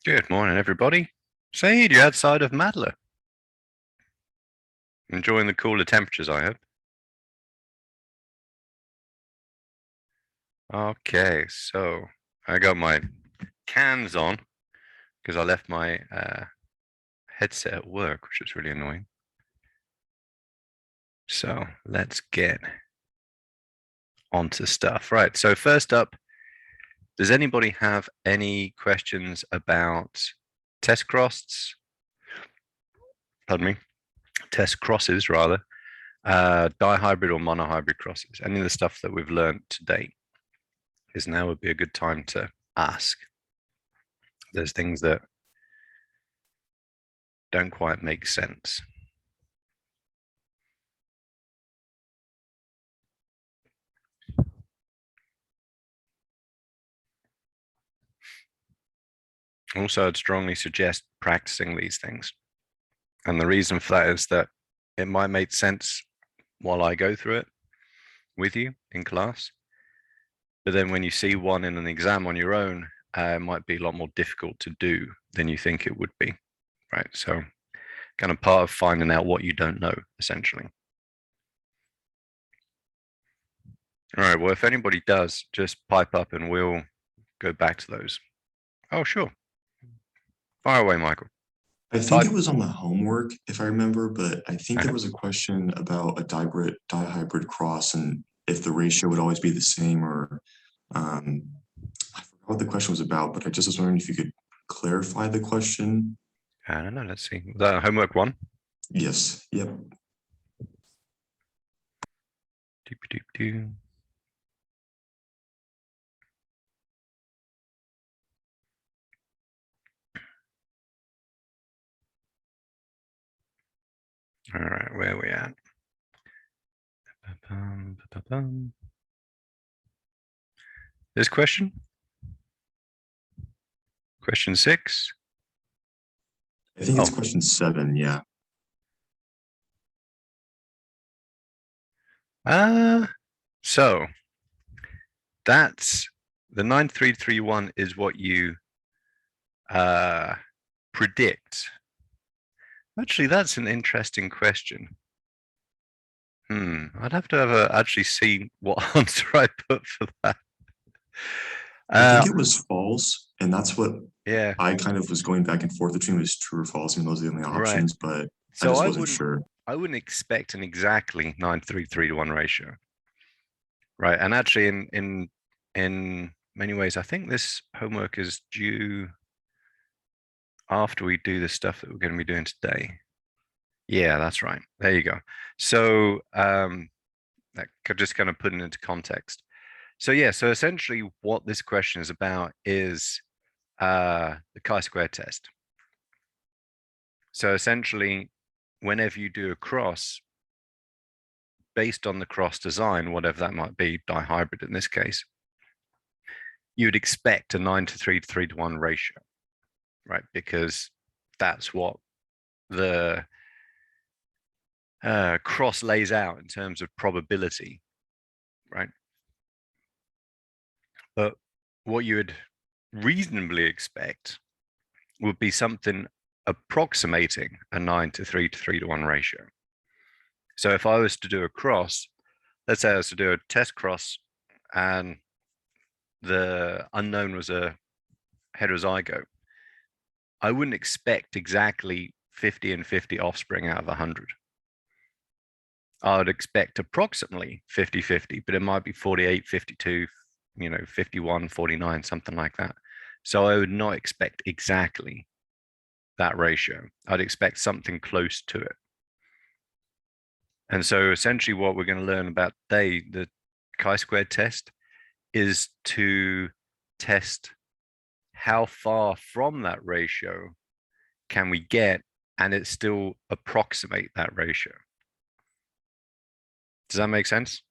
Good morning, everybody. Saeed, you're outside of Madler. Enjoying the cooler temperatures, I hope. Okay, so I got my cans on because I left my headset at work, which is really annoying. So let's get onto stuff. Right, so first up, does anybody have any questions about test crosses? Pardon me, test crosses rather, dihybrid or monohybrid crosses, any of the stuff that we've learned to date? Is now would be a good time to ask. There's things that don't quite make sense. Also, I'd strongly suggest practicing these things. And the reason for that is that it might make sense while I go through it with you in class. But then when you see one in an exam on your own, it might be a lot more difficult to do than you think it would be, right? So kind of part of finding out what you don't know, essentially. All right, well, if anybody does, just pipe up and we'll go back to those. Oh, sure. Fire away, Michael. I think it was on the homework, if I remember, but I think there was a question about a dihybrid cross and if the ratio would always be the same or I forgot what the question was about, but I just was wondering if you could clarify the question. I don't know. Let's see. Was that homework one? Yes. Yep. All right, where are we at? This question? Question 6? I think it's question 7, yeah. So that's the 9331 is what you predict. Actually, that's an interesting question. I'd have to have actually see what answer I put for that. I think it was false, and that's what yeah, I kind of was going back and forth between was true or false, and those are the only options, but I just wasn't sure. I wouldn't expect an exactly 933 to 1 ratio. Right. And actually in many ways, I think this homework is due after we do the stuff that we're going to be doing today. Yeah, that's right. There you go. So that just kind of putting it into context. So yeah, so essentially what this question is about is the chi-square test. So essentially, whenever you do a cross, based on the cross design, whatever that might be, dihybrid in this case, you would expect a 9:3 to 3:1 ratio, right? Because that's what the cross lays out in terms of probability, right? But what you would reasonably expect would be something approximating a 9:3 to 3:1 ratio. So if I was to do a cross, let's say I was to do a test cross and the unknown was a heterozygote, I wouldn't expect exactly 50 and 50 offspring out of 100. I would expect approximately 50-50, but it might be 48, 52, 51, 49, something like that. So I would not expect exactly that ratio. I'd expect something close to it. And so essentially what we're going to learn about today, the chi-squared test, is to test how far from that ratio can we get and it still approximate that ratio. Does that make sense?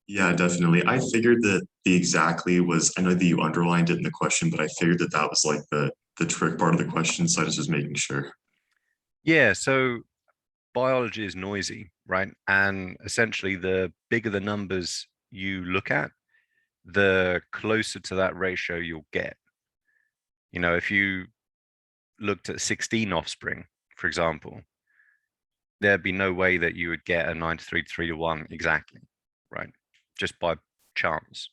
Yeah, definitely. I figured that the exactly was, I know that you underlined it in the question, but I figured that that was like the trick part of the question. So I was just making sure. Yeah, so biology is noisy, right? And essentially the bigger the numbers you look at, the closer to that ratio you'll get. You know, if you looked at 16 offspring, for example, there'd be no way that you would get a 9 to 3 to 3 to 1 exactly, right? Just by chance.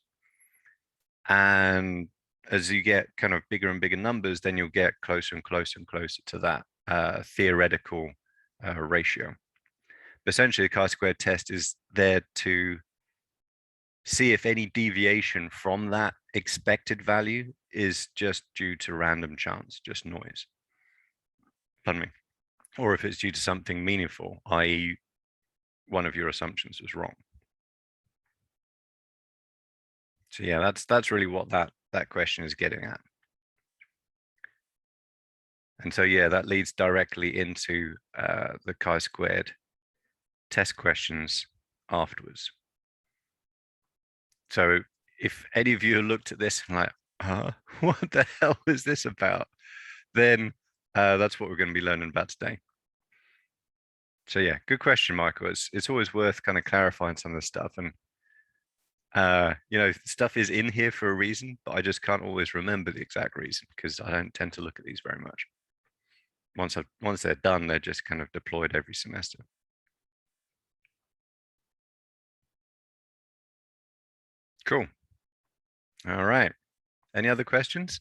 And as you get kind of bigger and bigger numbers, then you'll get closer and closer and closer to that theoretical ratio. But essentially, the chi-squared test is there to see if any deviation from that expected value is just due to random chance, just noise. Pardon me. Or if it's due to something meaningful, i.e. one of your assumptions was wrong. So yeah, that's really what that question is getting at. And so yeah, that leads directly into the chi-squared test questions afterwards. So if any of you looked at this and like, what the hell is this about? Then that's what we're going to be learning about today. So yeah, good question, Michael. It's always worth kind of clarifying some of the stuff. And you know, stuff is in here for a reason, but I just can't always remember the exact reason because I don't tend to look at these very much. Once they're done, they're just kind of deployed every semester. Cool. All right. Any other questions?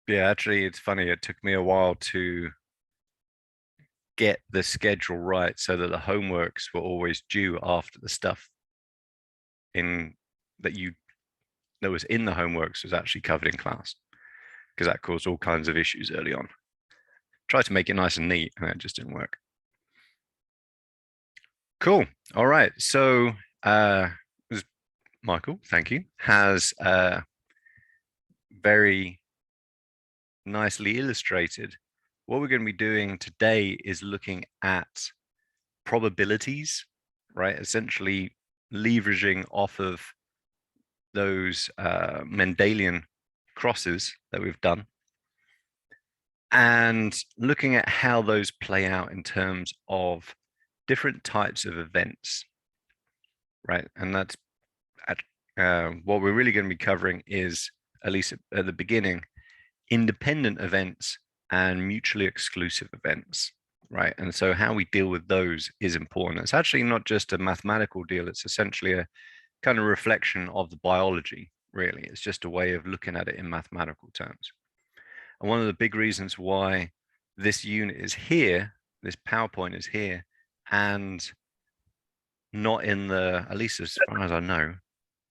Yeah, actually, it's funny. It took me a while to get the schedule right so that the homeworks were always due after the stuff that was in the homeworks was actually covered in class, because that caused all kinds of issues early on. Tried to make it nice and neat, and it just didn't work. Cool. All right. So Michael, thank you, has very nicely illustrated. What we're going to be doing today is looking at probabilities, right? Essentially leveraging off of those Mendelian crosses that we've done and looking at how those play out in terms of different types of events, right? And that's what we're really going to be covering is, at least at the beginning, independent events and mutually exclusive events, right? And so how we deal with those is important. It's actually not just a mathematical deal, it's essentially a kind of reflection of the biology, really. It's just a way of looking at it in mathematical terms. And one of the big reasons why this unit is here, this PowerPoint is here, and not in the, at least as far as I know,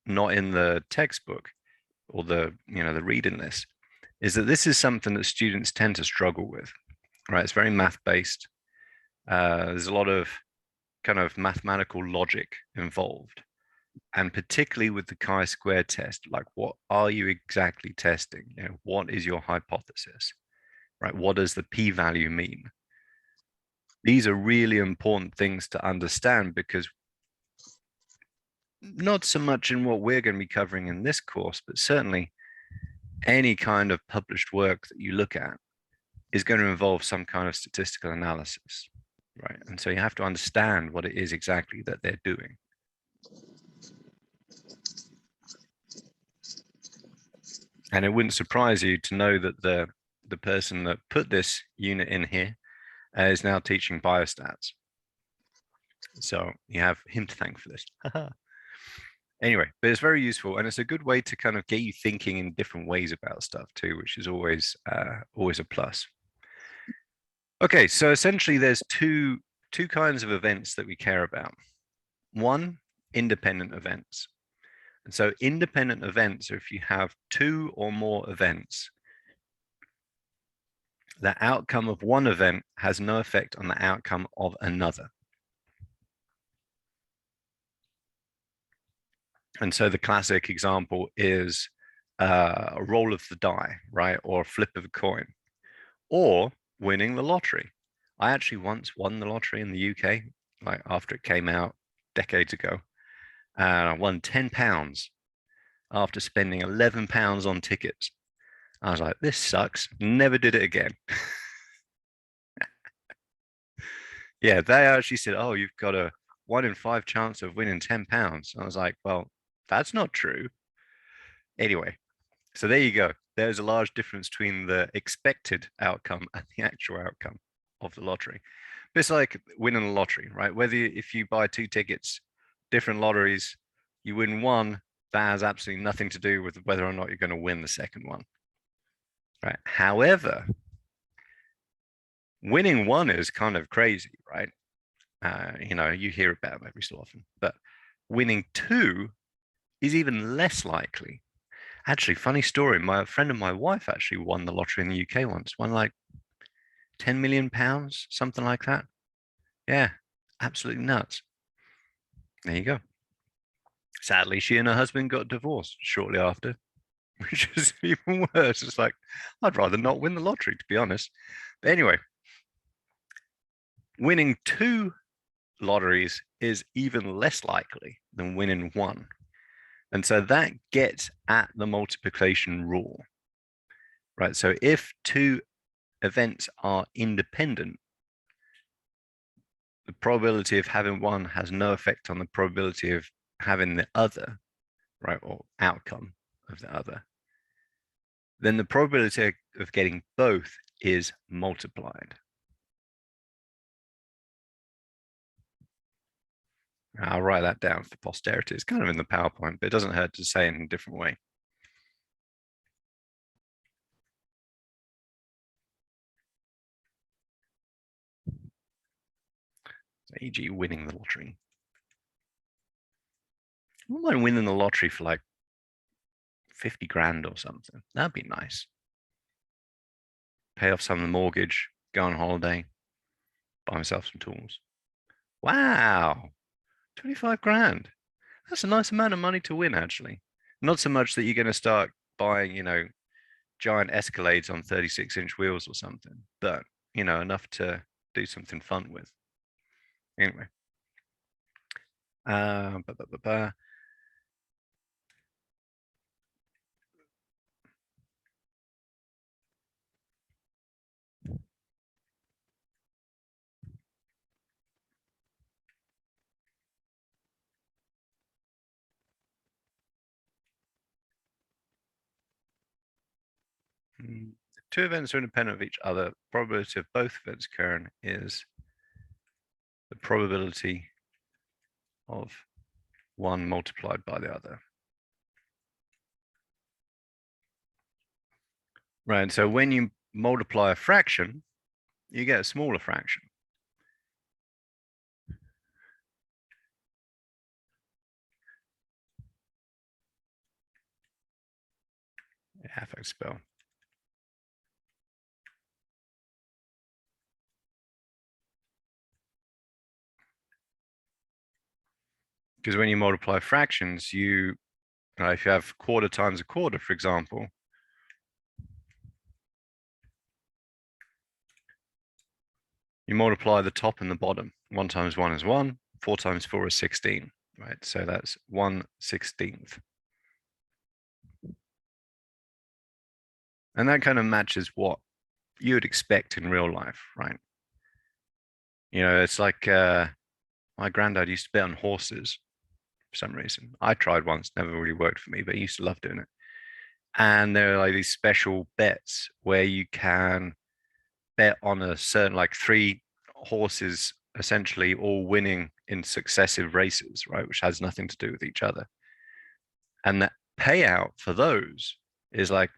not in the textbook or the, you know, the reading list, is that this is something that students tend to struggle with, right? It's very math-based. There's a lot of kind of mathematical logic involved. And particularly with the chi-square test, like what are you exactly testing? You know, what is your hypothesis, right? What does the p-value mean? These are really important things to understand, because not so much in what we're going to be covering in this course, but certainly any kind of published work that you look at is going to involve some kind of statistical analysis, right? And so you have to understand what it is exactly that they're doing. And it wouldn't surprise you to know that the person that put this unit in here is now teaching biostats. So you have him to thank for this. Anyway, but it's very useful, and it's a good way to kind of get you thinking in different ways about stuff too, which is always a plus. Okay, so essentially there's two kinds of events that we care about. One, independent events. And so independent events are if you have two or more events, the outcome of one event has no effect on the outcome of another. And so the classic example is a roll of the die, right? Or a flip of a coin, or winning the lottery. I actually once won the lottery in the UK, like after it came out decades ago. And I won £10 after spending £11 on tickets. I was like, this sucks. Never did it again. Yeah, they actually said, oh, you've got to 1 in 5 chance of winning £10. I was like, well, that's not true. Anyway, so there you go. There's a large difference between the expected outcome and the actual outcome of the lottery. But it's like winning a lottery, right? If you buy 2 tickets, different lotteries, you win one, that has absolutely nothing to do with whether or not you're going to win the second one. Right. However, winning one is kind of crazy, right? You hear about them every so often, but winning two is even less likely. Actually, funny story. My friend of my wife actually won the lottery in the UK once, won like £10 million, something like that. Yeah, absolutely nuts. There you go. Sadly, she and her husband got divorced shortly after, which is even worse. It's like, I'd rather not win the lottery, to be honest. But anyway, winning 2 lotteries is even less likely than winning 1. And so that gets at the multiplication rule, right? So if 2 events are independent, the probability of having one has no effect on the probability of having the other, right? Or outcome of the other. Then the probability of getting both is multiplied. I'll write that down for posterity. It's kind of in the PowerPoint, but it doesn't hurt to say it in a different way. So, e.g. winning the lottery. I wouldn't mind winning the lottery for like 50 grand or something. That'd be nice. Pay off some of the mortgage, go on holiday, buy myself some tools. Wow, 25 grand. That's a nice amount of money to win, actually. Not so much that you're going to start buying, giant Escalades on 36-inch wheels or something, but, enough to do something fun with. Anyway. Uh, ba, ba, ba, ba. If 2 events are independent of each other, probability of both events occurring is the probability of one multiplied by the other. Right, so when you multiply a fraction, you get a smaller fraction. Half I spell. Because when you multiply fractions, if you have quarter times a quarter, for example, you multiply the top and the bottom. 1 times 1 is 1, 4 times 4 is 16, right? So that's 1/16. And that kind of matches what you would expect in real life, right? It's like my granddad used to bet on horses for some reason. I tried once, never really worked for me, but he used to love doing it. And there are like these special bets where you can bet on a certain, like 3 horses essentially all winning in successive races, right? Which has nothing to do with each other. And that payout for those is like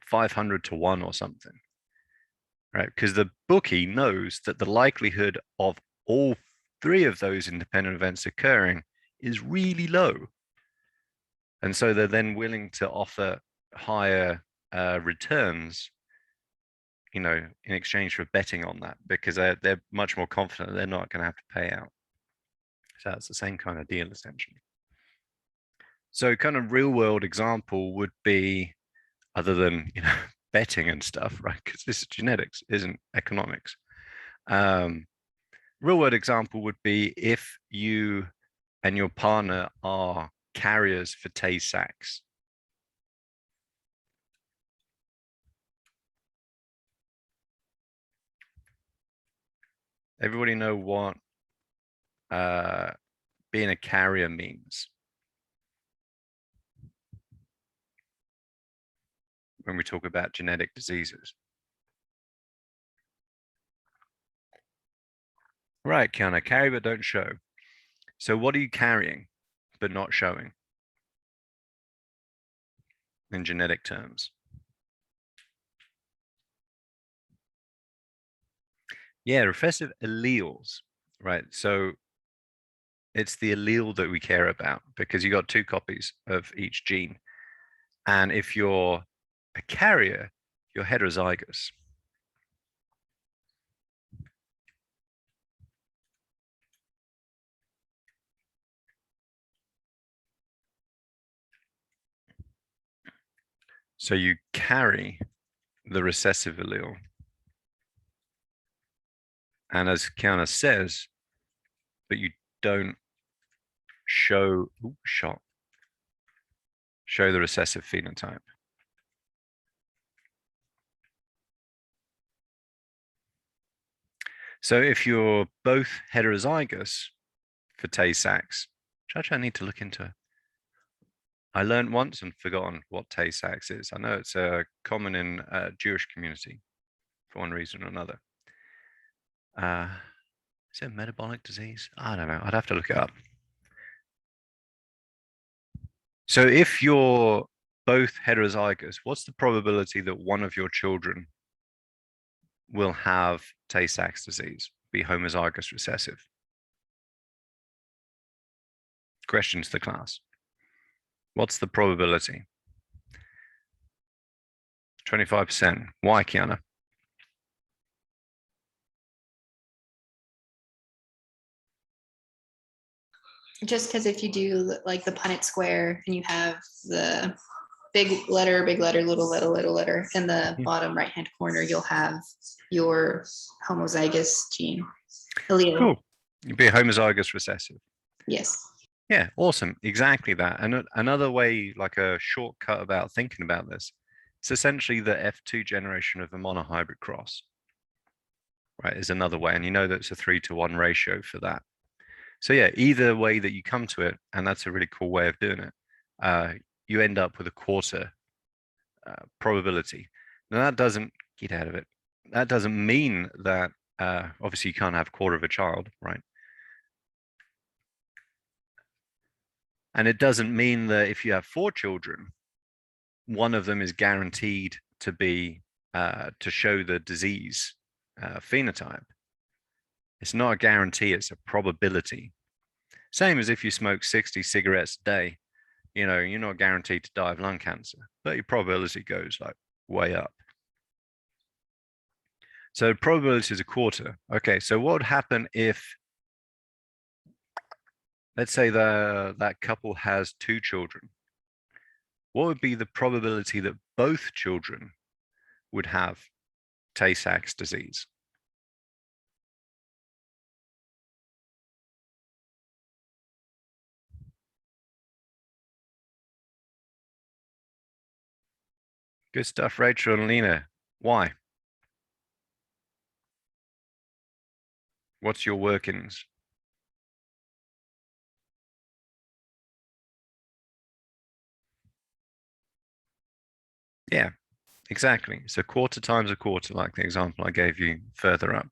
500 to 1 or something, right? Because the bookie knows that the likelihood of all 3 of those independent events occurring is really low. And so they're then willing to offer higher returns, in exchange for betting on that, because they're much more confident they're not going to have to pay out. So it's the same kind of deal, essentially. So kind of real world example would be, other than, betting and stuff, right? Because this is genetics, isn't economics. Real world example would be if you and your partner are carriers for Tay Sachs. Everybody know what being a carrier means when we talk about genetic diseases. Right, Kiana, carry but don't show. So what are you carrying but not showing in genetic terms? Yeah, recessive alleles, right? So it's the allele that we care about because you got 2 copies of each gene. And if you're a carrier, you're heterozygous. So you carry the recessive allele. And as Kiana says, but you don't show the recessive phenotype. So if you're both heterozygous for Tay-Sachs, which actually I need to look into. I learned once and forgotten what Tay-Sachs is. I know it's common in Jewish community for one reason or another. Is it metabolic disease? I don't know. I'd have to look it up. So if you're both heterozygous, what's the probability that one of your children will have Tay-Sachs disease, be homozygous recessive? Question to the class. What's the probability? 25%. Why, Kiana? Just because if you do like the Punnett square and you have the big letter, little letter in the bottom right-hand corner, you'll have your homozygous gene allele. Cool. You'd be a homozygous recessive. Yes. Yeah, awesome. Exactly that. And another way, like a shortcut about thinking about this, it's essentially the F2 generation of a monohybrid cross, right? Is another way. And you know that's a 3-to-1 ratio for that. So yeah, either way that you come to it, and that's a really cool way of doing it, you end up with a quarter probability. Now that doesn't get out of it. That doesn't mean that obviously you can't have a quarter of a child, right? And it doesn't mean that if you have 4 children, one of them is guaranteed to be to show the disease phenotype. It's not a guarantee, it's a probability. Same as if you smoke 60 cigarettes a day, you know, you're not guaranteed to die of lung cancer, but your probability goes like way up. So probability is a quarter. Okay, so what would happen if, let's say that couple has 2 children? What would be the probability that both children would have Tay-Sachs disease? Good stuff, Rachel and Lena. Why? What's your workings? Yeah, exactly. So quarter times a quarter, like the example I gave you further up.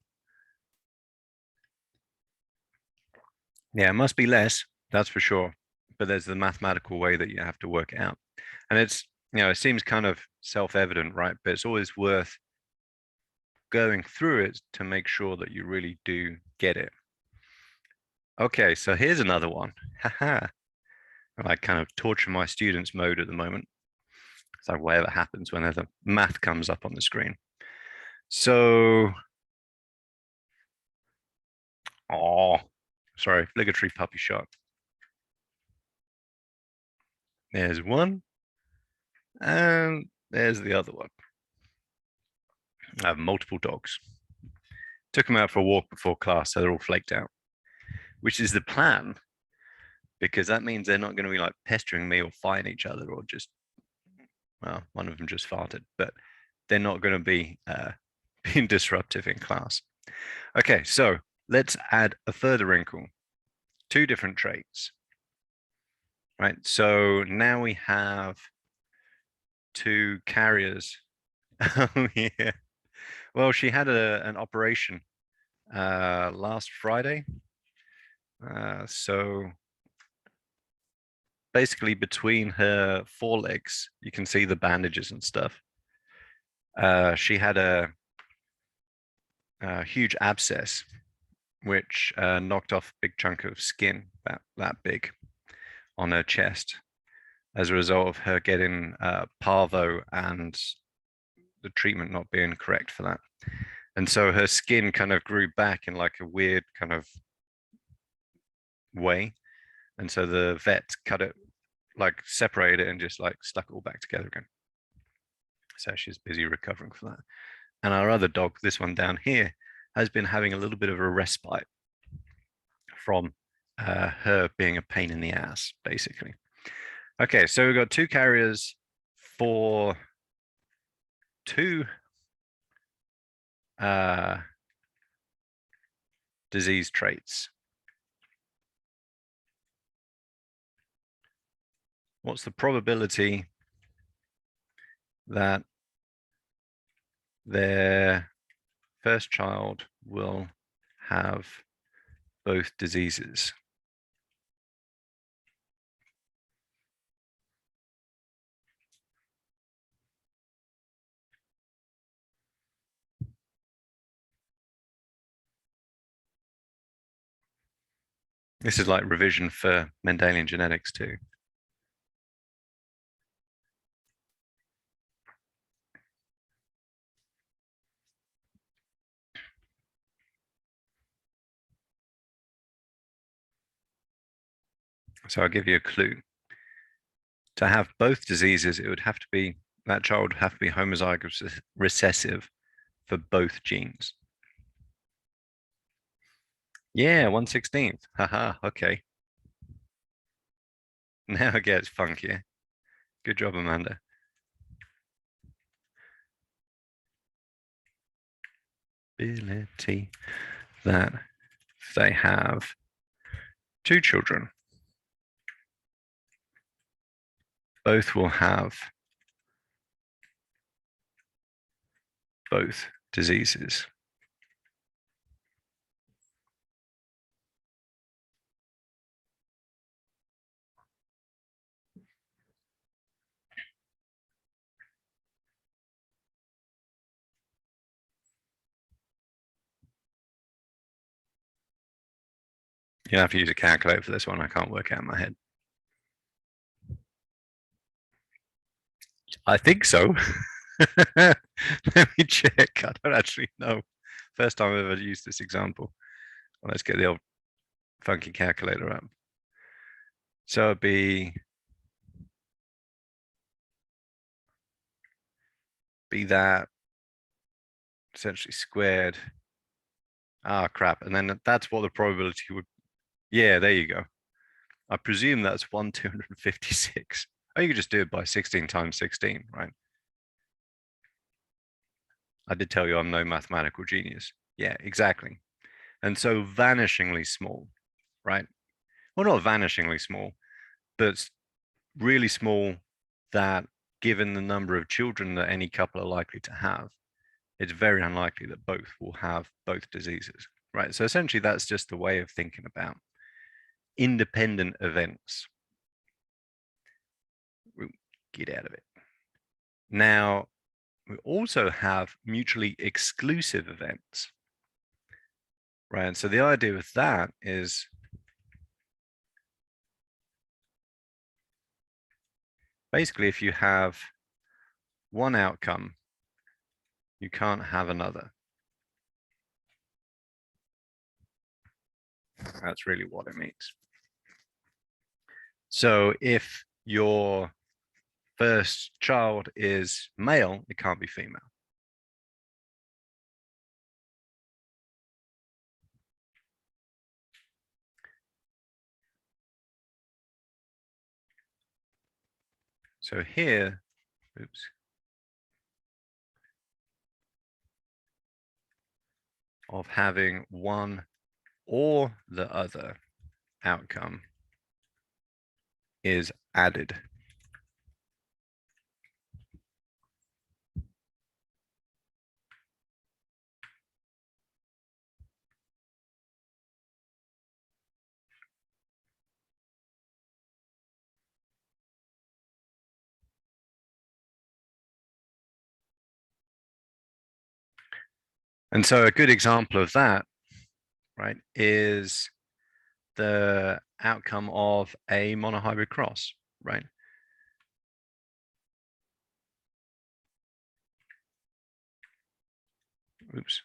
Yeah, it must be less, that's for sure. But there's the mathematical way that you have to work it out. And it's, you know, it seems kind of self-evident, right? But it's always worth going through it to make sure that you really do get it. Okay, so here's another one. Haha. I kind of torture my students mode at the moment. So whatever happens whenever math comes up on the screen. So, oh, sorry, obligatory puppy shot. There's one, and there's the other one. I have multiple dogs. Took them out for a walk before class, so they're all flaked out, which is the plan, because that means they're not going to be like pestering me or fighting each other or just, well, one of them just farted, but they're not going to be being disruptive in class. Okay, so let's add a further wrinkle. two different traits, right? So now we have two carriers. Oh yeah. Well, she had an operation last Friday. So basically between her forelegs, you can see the bandages and stuff. She had a huge abscess, which knocked off a big chunk of skin that big on her chest as a result of her getting parvo and the treatment not being correct for that. And so her skin kind of grew back in like a weird kind of way. And so the vet cut it, like separated it and just like stuck it all back together again. So she's busy recovering from that. And our other dog, this one down here, has been having a little bit of a respite from her being a pain in the ass, basically. Okay, so we've got two carriers for two disease traits. What's the probability that their first child will have both diseases? This is like revision for Mendelian genetics too. So I'll give you a clue. To have both diseases, it would have to be, that child would have to be homozygous recessive for both genes. Yeah, 1/16. Haha, okay. Now it gets funkier. Good job, Amanda. Ability that they have two children. Both will have both diseases. You have to use a calculator for this one. I can't work out in my head. I think so. Let me check. I don't actually know. First time I've ever used this example. Well, let's get the old funky calculator up. So it'd be that essentially squared. Ah, crap. And then that's what the probability would. Yeah, there you go. I presume that's 1/256. Oh, you could just do it by 16 times 16, right? I did tell you I'm no mathematical genius. Yeah, exactly. And so vanishingly small, right? Well, not vanishingly small, but really small that given the number of children that any couple are likely to have, it's very unlikely that both will have both diseases, right? So essentially that's just a way of thinking about independent events. Get out of it. Now, we also have mutually exclusive events, right? And so the idea with that is basically if you have one outcome, you can't have another. That's really what it means. So if your first child is male, it can't be female. So here, oops. Of having one or the other. outcome is added. And so a good example of that, right, is the outcome of a monohybrid cross, right? Oops.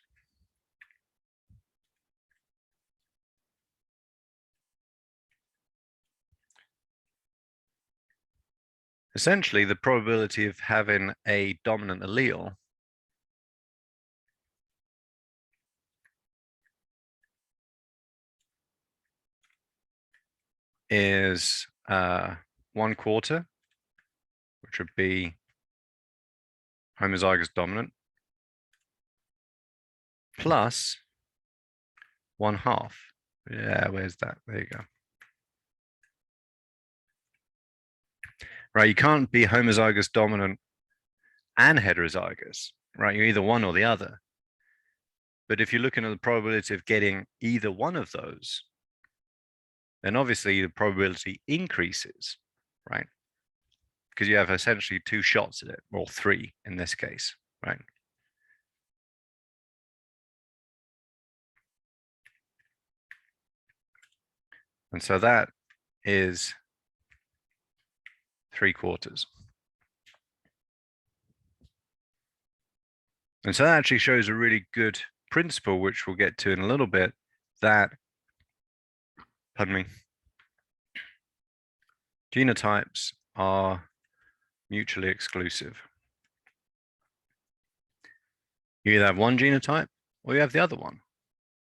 Essentially, the probability of having a dominant allele is 1/4, which would be homozygous dominant, plus 1/2. Yeah, where's that? There you go. Right, you can't be homozygous dominant and heterozygous, right? You're either one or the other. But if you're looking at the probability of getting either one of those, then obviously the probability increases, right? Because you have essentially 2 shots at it, or 3 in this case, right? And so that is 3/4. And so that actually shows a really good principle, which we'll get to in a little bit, that, pardon me, genotypes are mutually exclusive. You either have one genotype or you have the other one,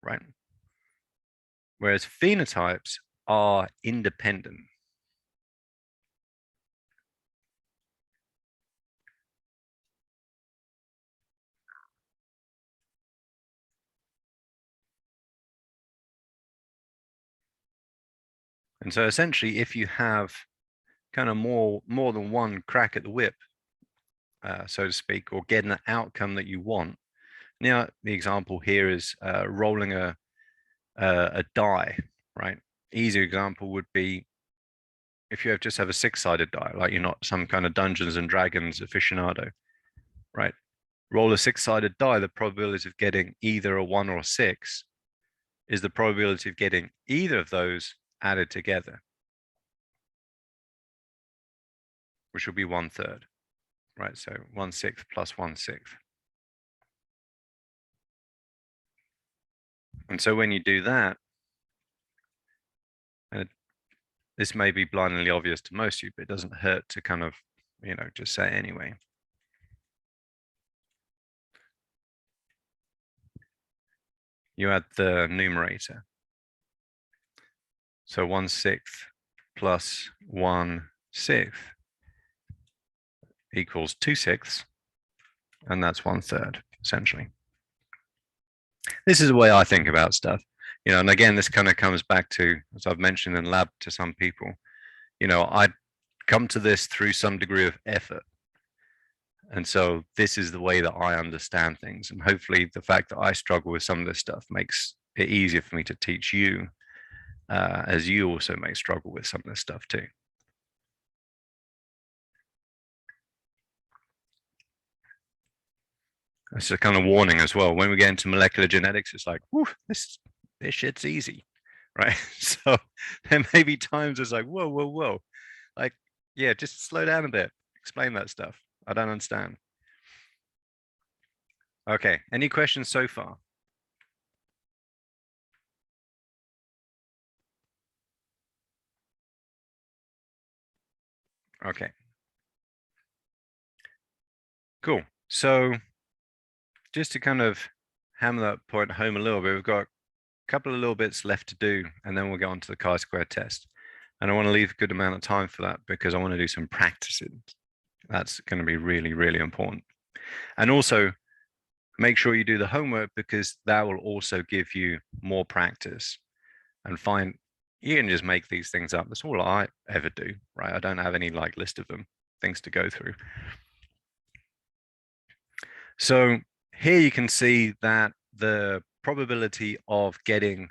right? Whereas phenotypes are independent. And so essentially, if you have kind of more than one crack at the whip, so to speak, or getting the outcome that you want. Now, the example here is rolling a die, right? Easy example would be if you just have a 6-sided die, like you're not some kind of Dungeons and Dragons aficionado, right? Roll a 6-sided die, the probability of getting either a 1 or a 6 is the probability of getting either of those added together, which will be 1/3, right? So 1/6 plus 1/6. And so when you do that, and this may be blindingly obvious to most of you, but it doesn't hurt to kind of, just say it anyway. You add the numerator. So 1/6 plus 1/6 equals 2/6, and that's 1/3, essentially. This is the way I think about stuff, and again, this kind of comes back to, as I've mentioned in lab to some people, I come to this through some degree of effort. And so this is the way that I understand things. And hopefully the fact that I struggle with some of this stuff makes it easier for me to teach you, as you also may struggle with some of this stuff too. It's a kind of warning as well. When we get into molecular genetics, it's like, whew, this shit's easy, right? So there may be times it's like, whoa. Like, yeah, just slow down a bit. Explain that stuff. I don't understand. Okay, any questions so far? Okay. Cool. So just to kind of hammer that point home a little bit, we've got a couple of little bits left to do, and then we'll go on to the chi-square test. And I want to leave a good amount of time for that because I want to do some practicing. That's going to be really, really important. And also make sure you do the homework because that will also give you more practice and find, You can just make these things up. That's all I ever do, right? I don't have any like list of them, things to go through. So here you can see that the probability of getting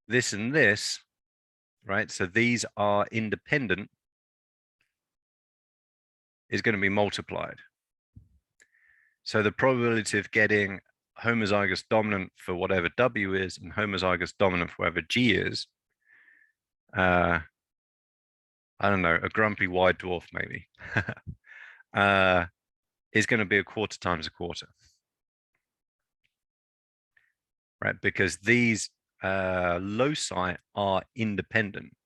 this and this, right? So these are independent, is going to be multiplied. So the probability of getting homozygous dominant for whatever W is and homozygous dominant for whatever G is, I don't know, a grumpy white dwarf maybe, is going to be a quarter times a quarter, right? Because these loci are independent,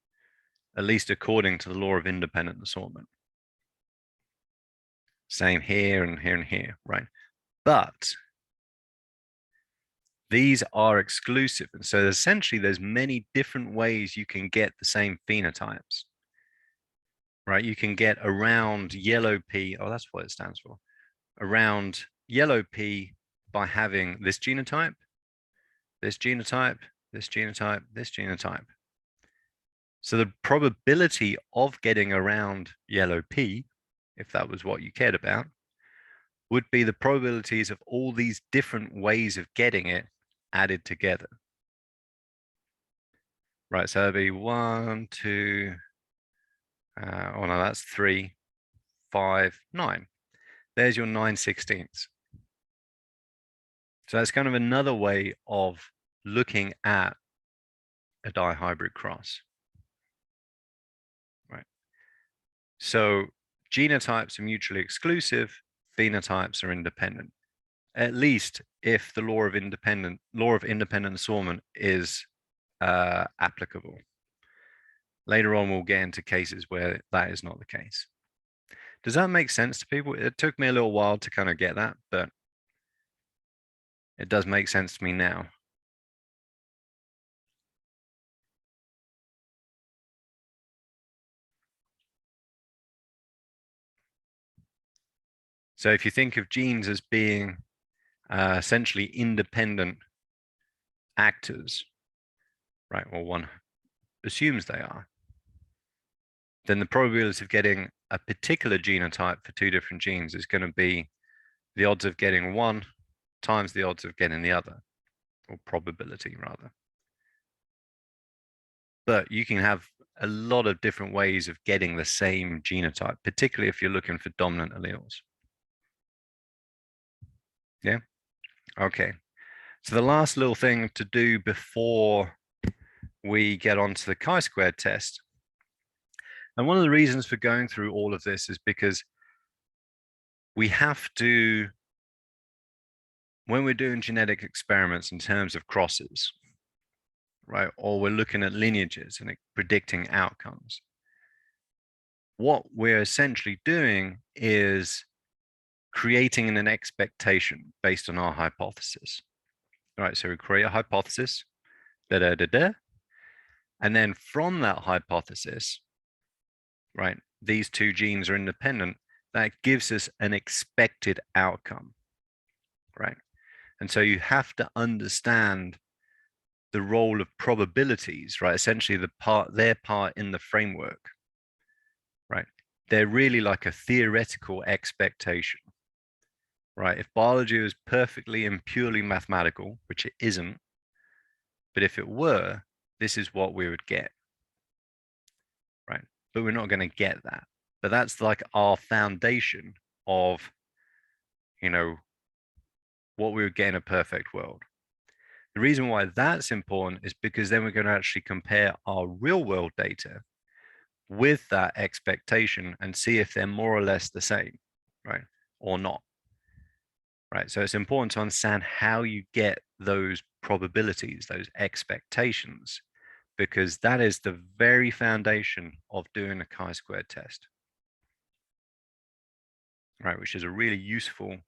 at least according to the law of independent assortment. Same here and here and here, right? But these are exclusive. And so essentially there's many different ways you can get the same phenotypes, right? You can get around yellow P, oh, that's what it stands for, around yellow P by having this genotype, this genotype, this genotype, this genotype. So the probability of getting around yellow P, if that was what you cared about, would be the probabilities of all these different ways of getting it added together. Right, so that'd be 1, 2, oh no, that's 3, 5, 9. There's your 9/16. So that's kind of another way of looking at a dihybrid cross. Right. So genotypes are mutually exclusive, phenotypes are independent. At least if the law of independent assortment is applicable. Later on, we'll get into cases where that is not the case. Does that make sense to people? It took me a little while to kind of get that, but it does make sense to me now. So if you think of genes as being essentially independent actors, right? Well, one assumes they are. Then the probability of getting a particular genotype for two different genes is going to be the odds of getting one times the odds of getting the other, or probability rather. But you can have a lot of different ways of getting the same genotype, particularly if you're looking for dominant alleles. Yeah. Okay. So the last little thing to do before we get onto the chi-squared test, and one of the reasons for going through all of this is because we have to, when we're doing genetic experiments in terms of crosses, right, or we're looking at lineages and predicting outcomes, what we're essentially doing is creating an expectation based on our hypothesis. All right, so we create a hypothesis, and then from that hypothesis, right, these two genes are independent, that gives us an expected outcome, right? And so you have to understand the role of probabilities, right? Essentially their part in the framework, right? They're really like a theoretical expectation, right? If biology was perfectly and purely mathematical, which it isn't, but if it were, this is what we would get, right? But we're not going to get that. But that's like our foundation of, you know, what we would get in a perfect world. The reason why that's important is because then we're going to actually compare our real world data with that expectation and see if they're more or less the same, right? Or not, right? So it's important to understand how you get those probabilities, those expectations, because that is the very foundation of doing a chi-squared test, right? Which is a really useful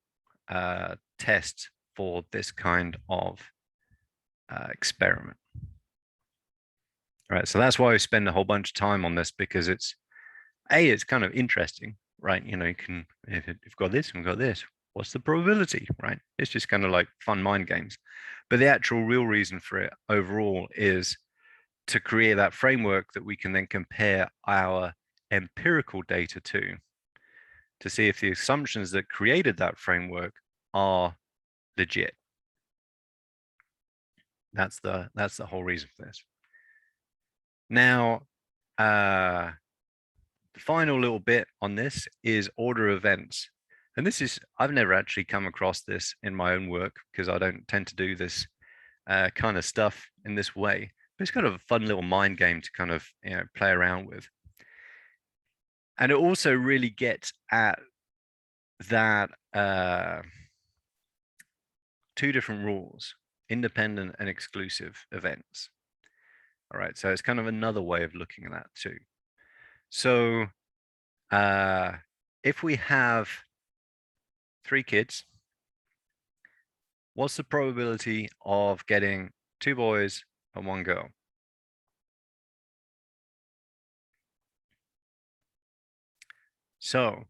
test for this kind of experiment. Right, so that's why I spend a whole bunch of time on this, because it's kind of interesting, right? You know, you can, if you've got this and got this, what's the probability, right? It's just kind of like fun mind games. But the actual real reason for it overall is to create that framework that we can then compare our empirical data to see if the assumptions that created that framework are legit. That's the whole reason for this. Now, the final little bit on this is order events. And this is, I've never actually come across this in my own work because I don't tend to do this kind of stuff in this way. But it's kind of a fun little mind game to kind of, you know, play around with. And it also really gets at that two different rules, independent and exclusive events. All right, so it's kind of another way of looking at that too. So if we have 3 kids, what's the probability of getting 2 boys and 1 girl? So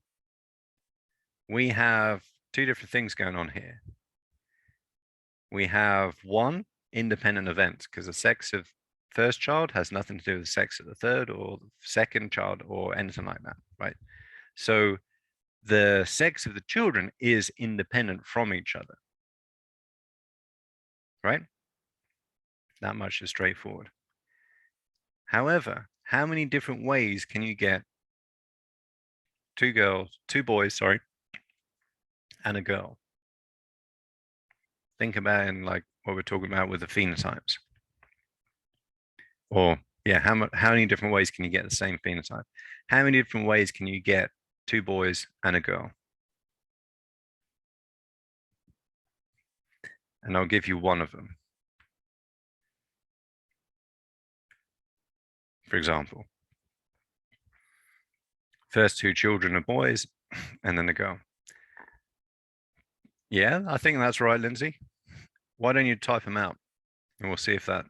we have 2 different things going on here. We have 1 independent event because the sex of first child has nothing to do with the sex of the third or the second child or anything like that, right? So the sex of the children is independent from each other, right? That much is straightforward. However, how many different ways can you get 2 boys, sorry, and a girl? Think about in like what we're talking about with the phenotypes. Or yeah, how many different ways can you get the same phenotype? How many different ways can you get 2 boys and a girl? And I'll give you one of them. For example, first 2 children are boys and then a girl. Yeah, I think that's right, Lindsay. Why don't you type them out and we'll see if that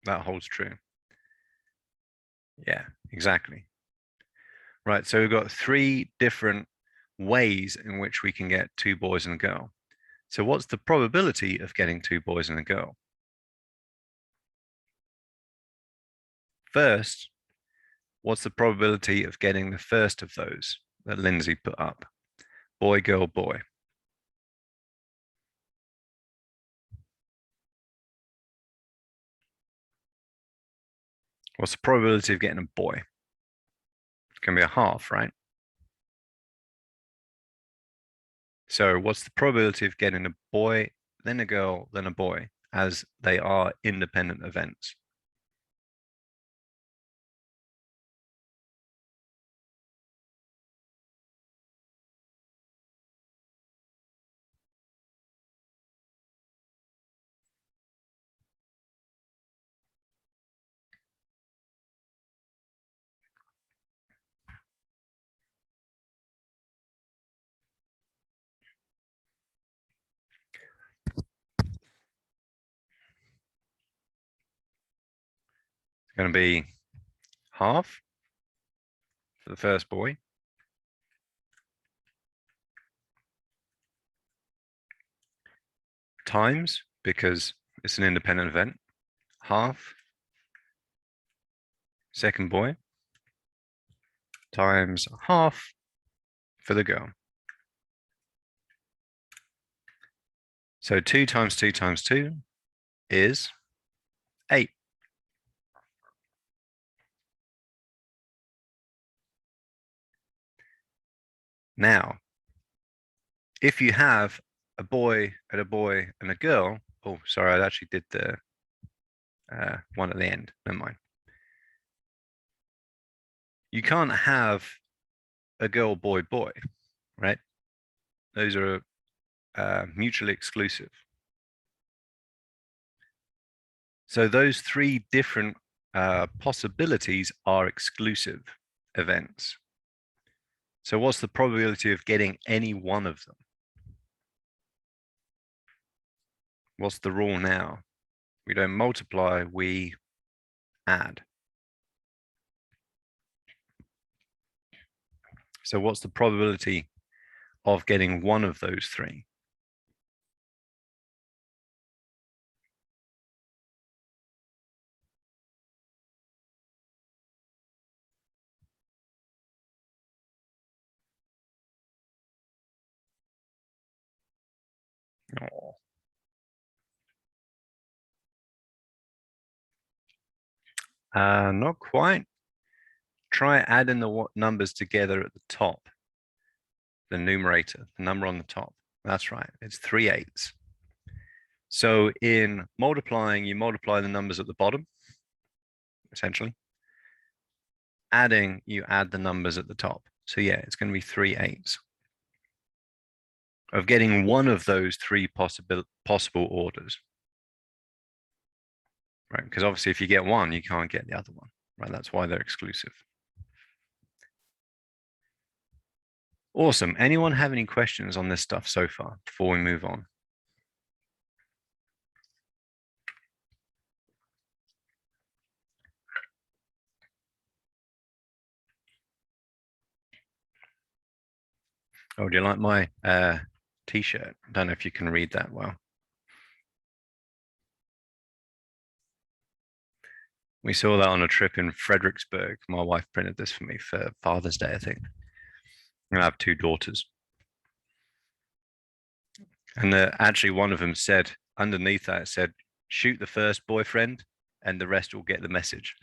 holds true. Yeah, exactly. Right, so we've got 3 different ways in which we can get 2 boys and a girl. So what's the probability of getting 2 boys and a girl? First, what's the probability of getting the first of those that Lindsay put up? Boy, girl, boy. What's the probability of getting a boy? It's going to be a half, right? So what's the probability of getting a boy, then a girl, then a boy, as they are independent events? It's going to be half for the first boy, times, because it's an independent event, half second boy, times half for the girl. So 2 times 2 times 2 is 8. Now, if you have a boy and a boy and a girl, oh, sorry, I actually did the one at the end, never mind. You can't have a girl, boy, boy, right? Those are mutually exclusive. So those 3 different possibilities are exclusive events. So what's the probability of getting any one of them? What's the rule now? We don't multiply, we add. So what's the probability of getting one of those 3? Oh. Not quite. Try adding the numbers together at the top. The numerator, the number on the top. That's right. It's 3 8s. So in multiplying, you multiply the numbers at the bottom, essentially. Adding, you add the numbers at the top. So yeah, it's going to be 3 8s. Of getting one of those three possible orders. Right? Because obviously if you get one, you can't get the other one. Right? That's why they're exclusive. Awesome. Anyone have any questions on this stuff so far before we move on? Oh, do you like my t-shirt? I don't know if you can read that well. We saw that on a trip in Fredericksburg. My wife printed this for me for Father's Day, I think. And I have 2 daughters. And actually one of them said, underneath that, it said, shoot the first boyfriend and the rest will get the message.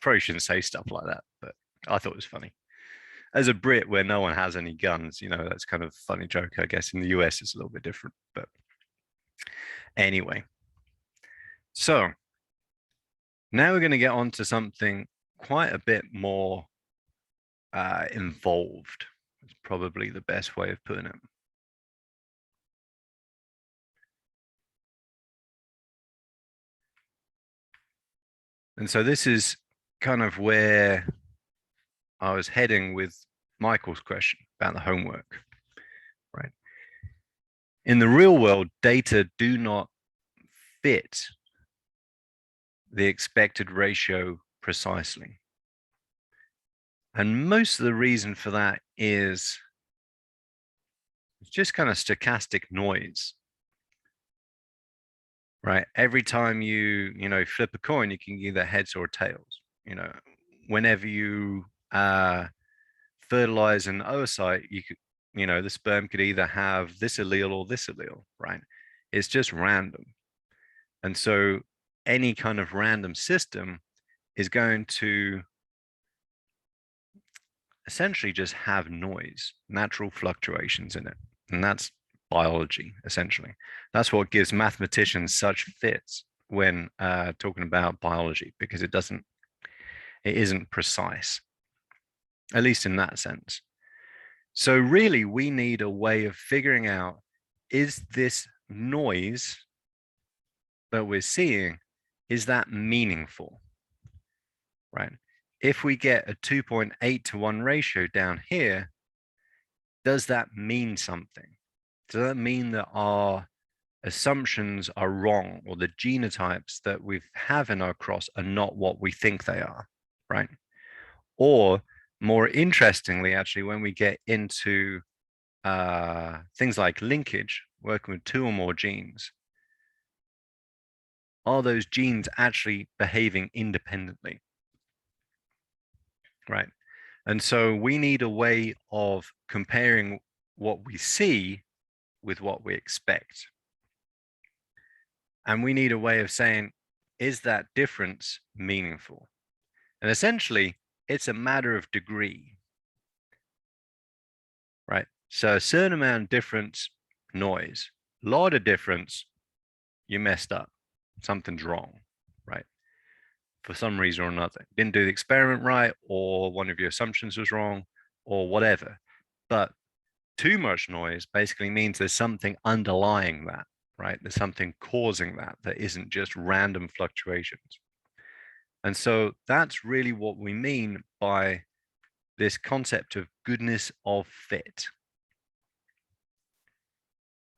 Probably shouldn't say stuff like that, but I thought it was funny. As a Brit where no one has any guns, you know, that's kind of a funny joke. I guess in the US it's a little bit different, but anyway. So now we're going to get on to something quite a bit more involved. It's probably the best way of putting it. And so this is kind of where I was heading with Michael's question about the homework, right? In the real world, data do not fit the expected ratio precisely. And most of the reason for that is it's just kind of stochastic noise, right? Every time you flip a coin, you can either heads or tails. Whenever you fertilize an oocyte, the sperm could either have this allele or this allele, right? It's just random. And so any kind of random system is going to essentially just have noise, natural fluctuations in it. And that's biology, essentially. That's what gives mathematicians such fits when talking about biology, because it isn't precise, at least in that sense. So really, we need a way of figuring out, is this noise that we're seeing, is that meaningful, right? If we get a 2.8 to 1 ratio down here, does that mean something? Does that mean that our assumptions are wrong, or the genotypes that we have in our cross are not what we think they are, right? Or more interestingly, actually, when we get into things like linkage, working with 2 or more genes, are those genes actually behaving independently, right? And so we need a way of comparing what we see with what we expect. And we need a way of saying, is that difference meaningful? And essentially, it's a matter of degree, right? So a certain amount of difference, noise. A lot of difference, you messed up. Something's wrong, right? For some reason or another. Didn't do the experiment right, or one of your assumptions was wrong, or whatever. But too much noise basically means there's something underlying that, right? There's something causing that isn't just random fluctuations. And so that's really what we mean by this concept of goodness of fit,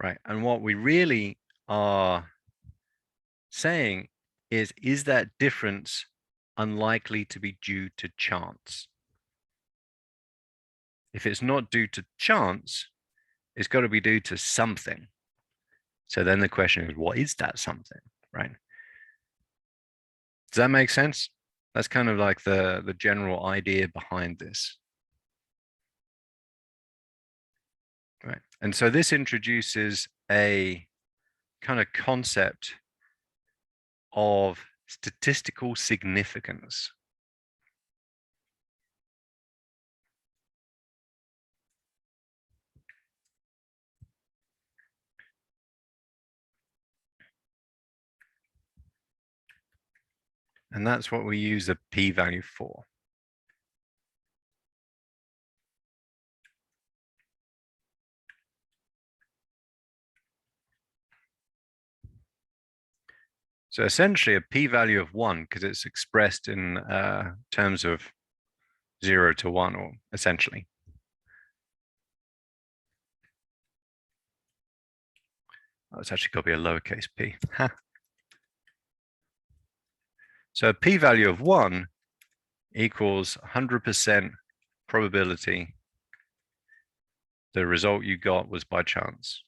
right? And what we really are saying is that difference unlikely to be due to chance? If it's not due to chance, it's got to be due to something. So then the question is, what is that something, right? Does that make sense? That's kind of like the general idea behind this. Right. And so this introduces a kind of concept of statistical significance. And that's what we use a p-value for. So essentially a p-value of 1, because it's expressed in terms of 0 to 1, or essentially. Oh, it's actually got to be a lowercase p. So a p-value of 1 equals 100% probability the result you got was by chance.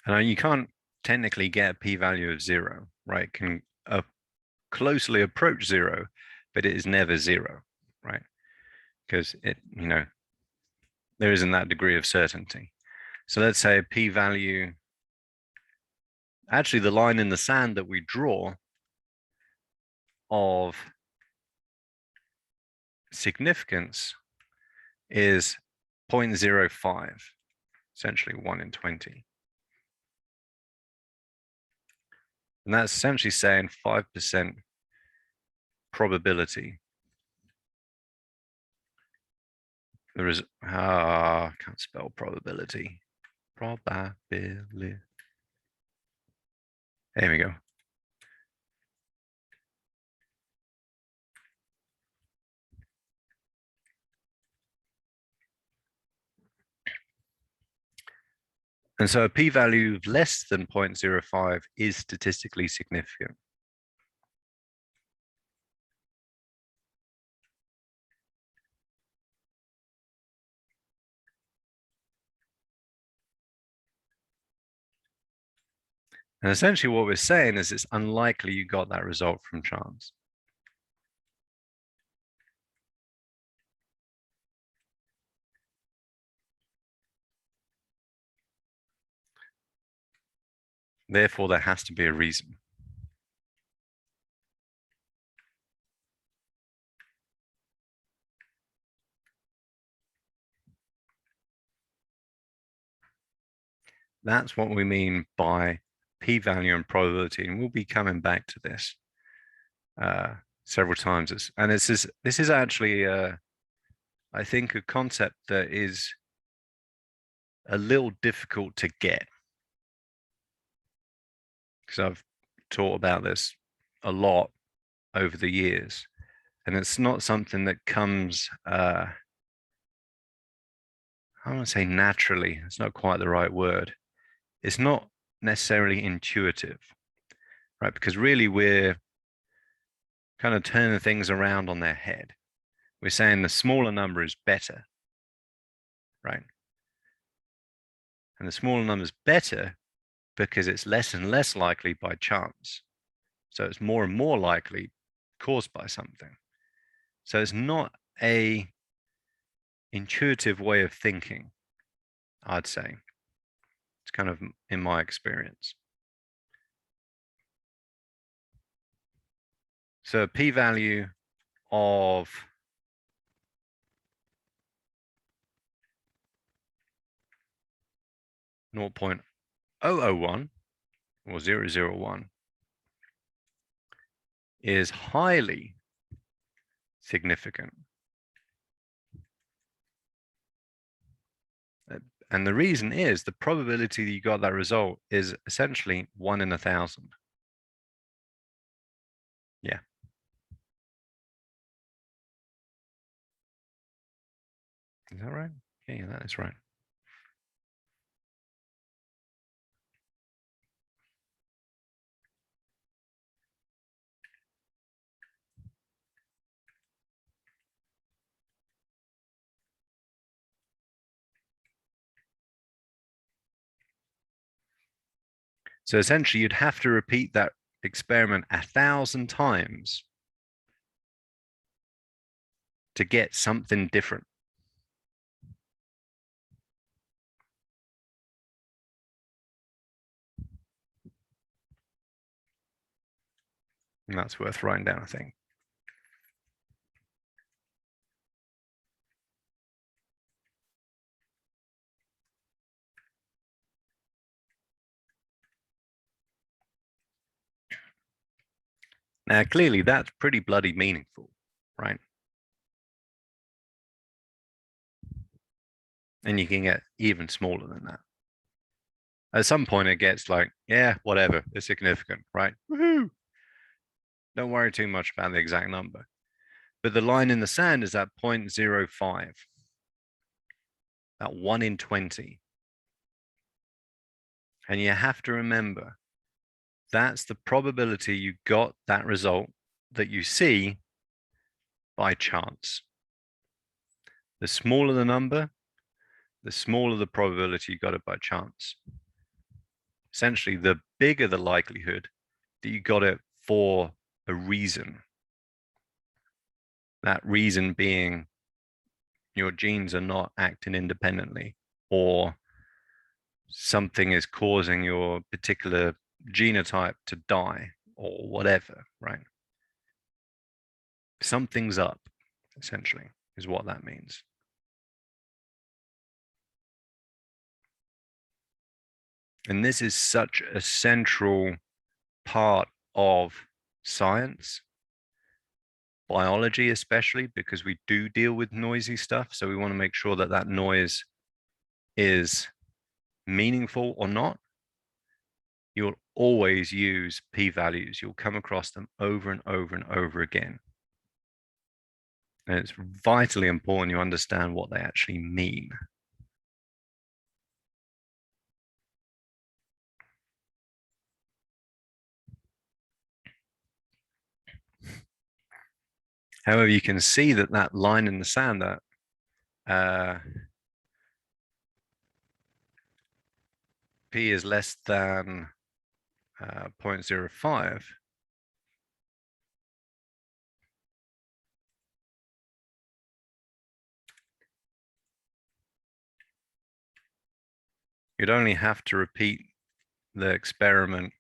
And you can't technically get a p-value of 0, right? It can closely approach 0, but it is never 0, right? Because it, there isn't that degree of certainty. So let's say a p-value, actually the line in the sand that we draw of significance is 0.05, essentially 1 in 20. And that's essentially saying 5% probability. There is, I can't spell probability. Probability. There we go. And so a p-value of less than 0.05 is statistically significant. And essentially what we're saying is it's unlikely you got that result from chance. Therefore, there has to be a reason. That's what we mean by p-value and probability, and we'll be coming back to this several times. And this is actually, I think, a concept that is a little difficult to get, because I've taught about this a lot over the years, and it's not something that comes, I don't want to say naturally, it's not quite the right word. It's not necessarily intuitive, right? Because really we're kind of turning things around on their head. We're saying the smaller number is better, right? And the smaller number is better because it's less and less likely by chance. So it's more and more likely caused by something. So it's not a intuitive way of thinking, I'd say. It's kind of in my experience. So a p-value of 0.001 or 0.001 is highly significant. And the reason is the probability that you got that result is essentially 1 in 1,000. Yeah. Is that right? Yeah, that is right. So essentially you'd have to repeat that experiment 1,000 times to get something different. And that's worth writing down, I think. Now, clearly, that's pretty bloody meaningful, right? And you can get even smaller than that. At some point, it gets like, yeah, whatever, it's significant, right? Woohoo! Don't worry too much about the exact number. But the line in the sand is at 0.05, at 1 in 20. And you have to remember, that's the probability you got that result that you see by chance. The smaller the number, the smaller the probability you got it by chance. Essentially, the bigger the likelihood that you got it for a reason. That reason being your genes are not acting independently, or something is causing your particular genotype to die, or whatever, right? Something's up, essentially, is what that means. And this is such a central part of science, biology especially, because we do deal with noisy stuff. So we want to make sure that that noise is meaningful or not. You'll always use p-values. You'll come across them over and over and over again. And it's vitally important you understand what they actually mean. However, you can see that that line in the sand, that p is less than 0.05, you'd only have to repeat the experiment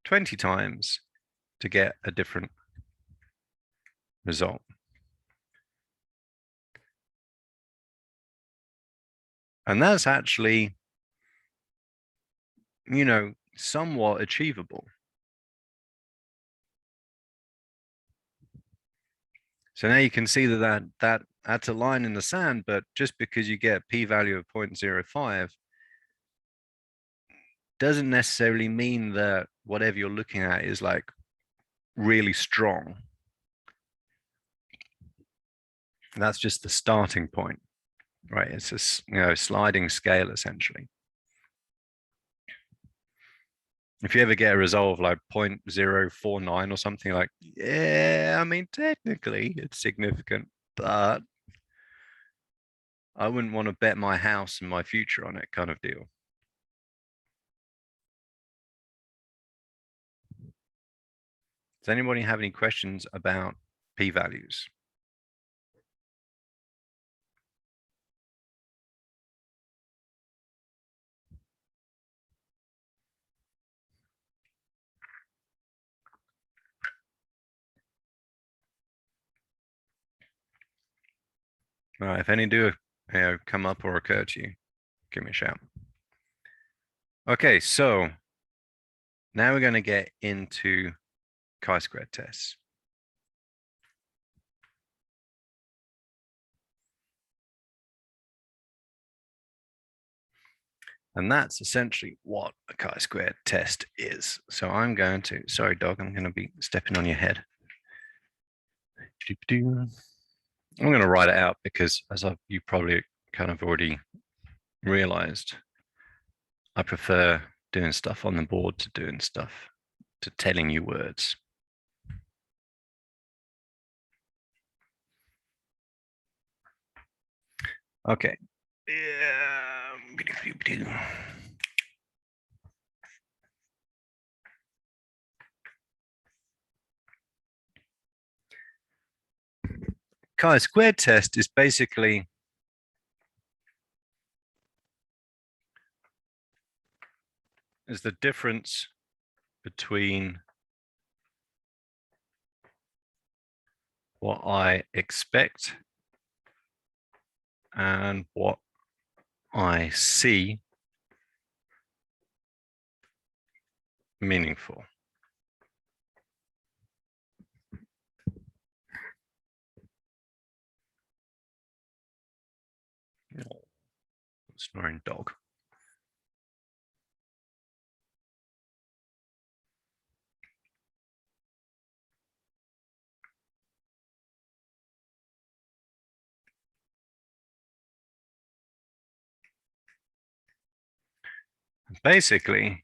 20 times to get a different result. And that's actually, you know, somewhat achievable. So now you can see that that's a line in the sand, but just because you get a p-value of 0.05 doesn't necessarily mean that whatever you're looking at is like really strong. That's just the starting point, right? It's a sliding scale essentially. If you ever get a result of like 0.049 or something, like, yeah, I mean, technically it's significant, but I wouldn't want to bet my house and my future on it, kind of deal. Does anybody have any questions about p-values? If any do come up or occur to you, give me a shout. Okay, so now we're going to get into chi-square tests. And that's essentially what a chi-square test is. So I'm going to, sorry, dog, I'm going to be stepping on your head. I'm going to write it out because, as you probably kind of already realized, I prefer doing stuff on the board to doing stuff, to telling you words. Okay. chi-squared test is basically the difference between what I expect and what I see meaningful. Oh, snoring dog. Basically,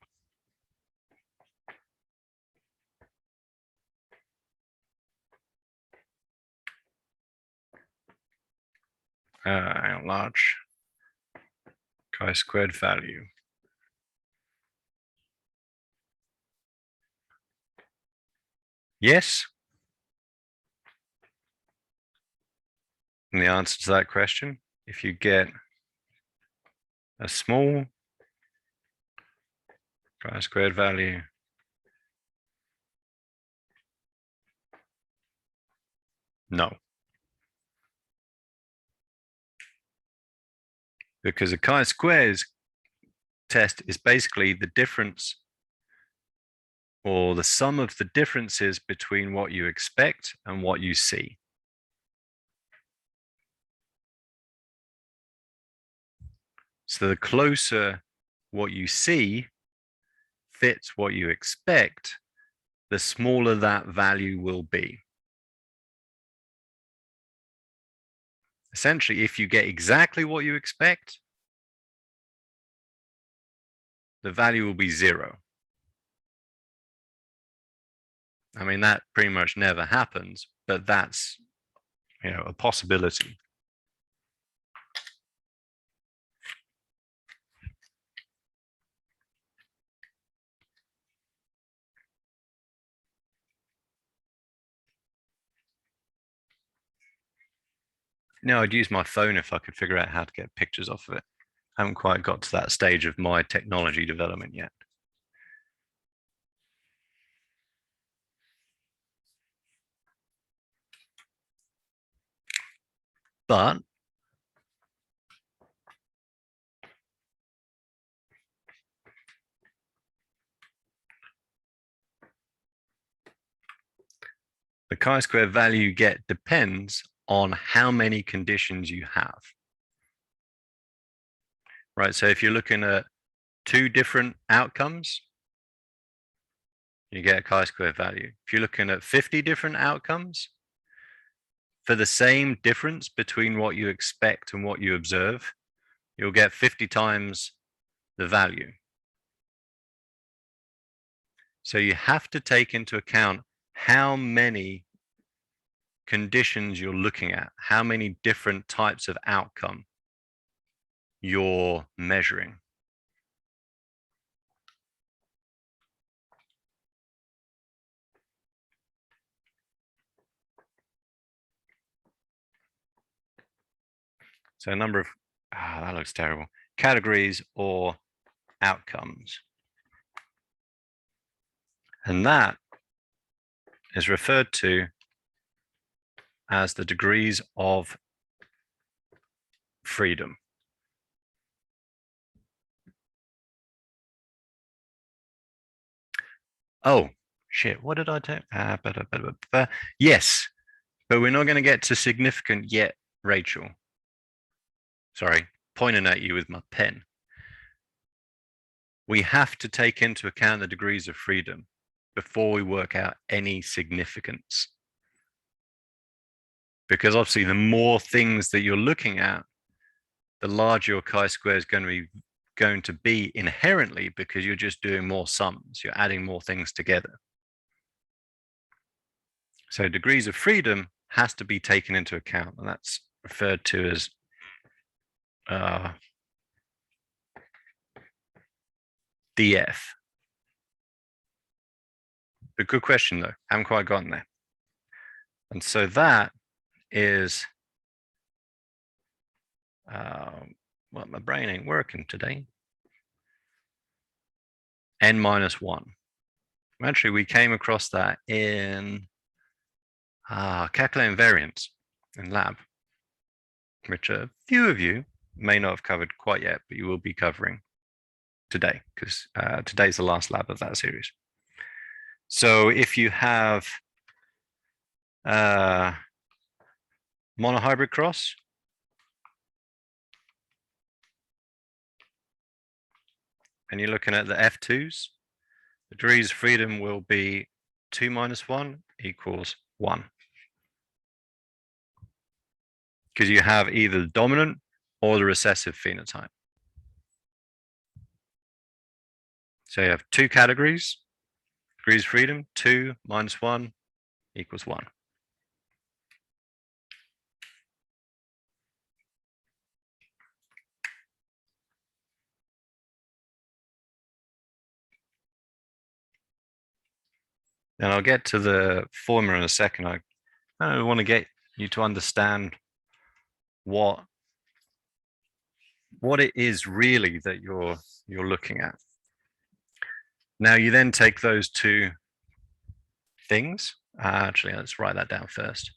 large chi-squared value. Yes. And the answer to that question, if you get a small chi-squared value, no. Because a chi-squares test is basically the difference or the sum of the differences between what you expect and what you see. So the closer what you see fits what you expect, the smaller that value will be. Essentially, if you get exactly what you expect, the value will be 0. I mean, that pretty much never happens, but that's, a possibility. No, I'd use my phone if I could figure out how to get pictures off of it. I haven't quite got to that stage of my technology development yet. But the chi-square value you get depends on how many conditions you have. Right, so if you're looking at 2 different outcomes, you get a chi-square value. If you're looking at 50 different outcomes, for the same difference between what you expect and what you observe, you'll get 50 times the value. So you have to take into account how many conditions you're looking at, how many different types of outcome you're measuring. So a number of, that looks terrible, categories or outcomes. And that is referred to as the degrees of freedom. Oh, shit, what did I do? Yes, but we're not going to get to significant yet, Rachel. Sorry, pointing at you with my pen. We have to take into account the degrees of freedom before we work out any significance. Because obviously, the more things that you're looking at, the larger your chi-square is going to be inherently, because you're just doing more sums. You're adding more things together. So degrees of freedom has to be taken into account, and that's referred to as DF. A good question, though. Haven't quite gotten there. And so that is, well, my brain ain't working today, n minus 1. Actually, we came across that in calculating variance in lab, which a few of you may not have covered quite yet, but you will be covering today, because today's the last lab of that series. So if you have monohybrid cross, and you're looking at the F2s, the degrees of freedom will be 2 minus 1 equals 1. Because you have either the dominant or the recessive phenotype. So you have two categories, degrees of freedom, 2 minus 1 equals 1. And I'll get to the formula in a second. I want to get you to understand what it is really that you're looking at. Now you then take those two things. Actually, let's write that down first.